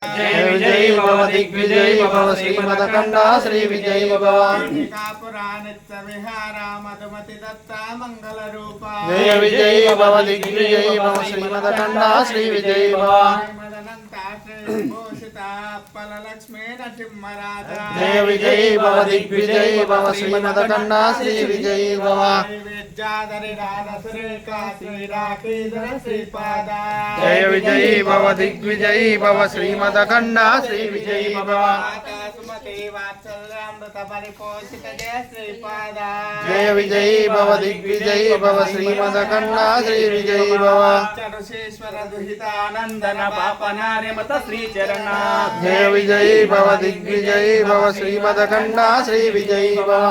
जय विजयी भव दिग्विजयी भव श्रीमदखंडा श्री विजयी भव मधुमति दत्ता मंगल रूपा जय विजयी भव दिग्विजयी भव श्रीमदखंडा श्री विजयी भव जय विजयी भव दिग्विजयी भव श्रीमदखंडा श्री विजयी भव जय विजयी भव दिग्विजयी भव श्रीमदखंडा श्री विजयी भव जय विजयी भव दिग्विजयी भव श्रीमदखंडा श्री विजयी भव दुहितानंदन पापनारे मत श्री चरण जय विजयी भव दिग्विजयी भव श्रीमदखंडा श्री विजयी भव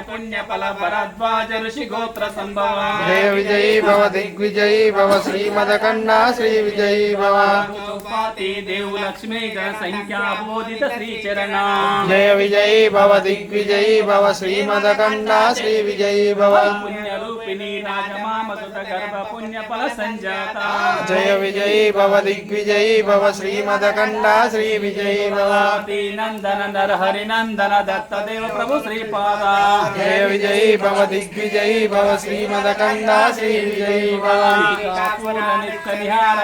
पुण्य फल भरद्वाज ऋषि गोत्र संभव जय विजयी भव दिग्विजयी भव श्रीमदखंडा श्री विजयी भव देव लक्ष्मी गण संख्या बोधित श्री चरण जय विजयी भव दिग्विजयी भव श्रीमदखंडा श्री विजयी भव पुण्य रूपिणी राजमामसुत गर्भ पुण्य फल संजाता जय विजयी भव दिग्विजयी भव श्रीमदखंडा श्री विजयी भव नंदन नर हरि नंदन दत्त देव प्रभु श्रीपाद जय विजयी भव दिग्विजयी भव श्रीमदखंडा श्री विजयी भव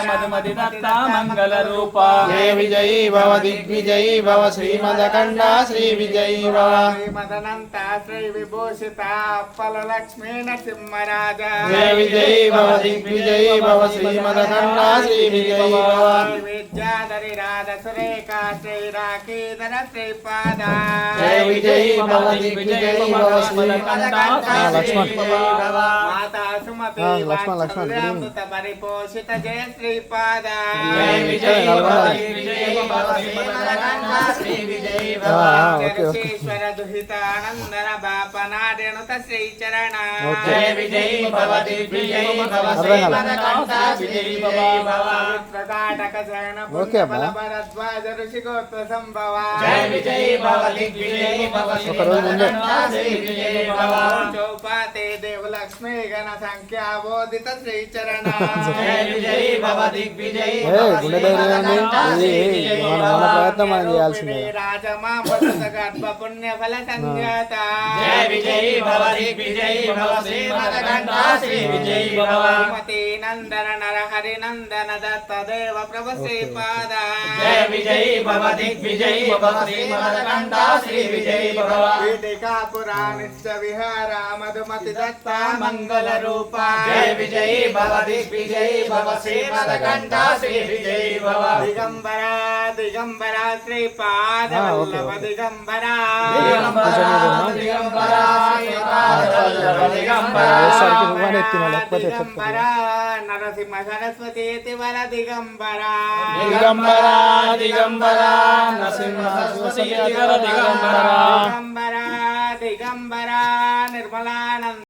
मधुमति दत्ता मंगल रूप जय विजयी भव दिग्विजयी भव श्रीमदखंडा श्री विजयी भव मदनंता श्री विभूषिता फल लक्ष्मी नरसिंहराज जय विजयी भव दिग्विजयी भव श्रीमदखंडा श्री विजयी भव विद्याधरी राध सुरेखा श्री राकेधर श्रीपाद जय विजयी भव दिग्विजयी भव श्रीमदखंडा लक्ष्मण माता सुमति लक्ष्मण परिपोषित जय श्रीपाद जय विजयी भव दिग्विजयी भव श्रीमदखंडा श्री विजयी भव ईश्वर दुहितानंदन बापनारेणुत श्री चरण जय विजयी भव दिग्विजयी भव श्रीमदखंडा श्री विजयी भव प्रकाटक जैन बल भरद्वाज ऋषि गोत्र संभव जय विजयी भव दिग्विजयी भव श्रीमदखंडा श्री विजयी भव चौपाते देव लक्ष्मी गण संख्या बोधित श्री चरण जय विजयी भव दिग्विजयी राजमामसुत गर्भ पुण्य फल संजाता जय विजयी भव दिग्विजयी भव श्रीमदखंडा श्री विजयी भव मति नंदन नर हरि नंदन दत्त देव प्रभु श्रीपाद जय विजयी भव दिग्विजयी भव श्रीमदखंडा श्री विजयी भव वेदिका पुराणस्य विहारा मधुमति दत्ता मंगल रूपा जय विजयी भव दिग्विजयी भव श्रीमदखंडा श्री विजयी भव दिगंबरा दिगंबरा श्रीपाद वल्लभ दिगंबरा दिगंबरा दिगंबरा नरसिंह सरस्वती तिवल दिगंबरा दिगंबरा दिगंबरा नरसिंह सरस्वती दिगंबरा दिगंबरा दिगंबरा निर्मलानंद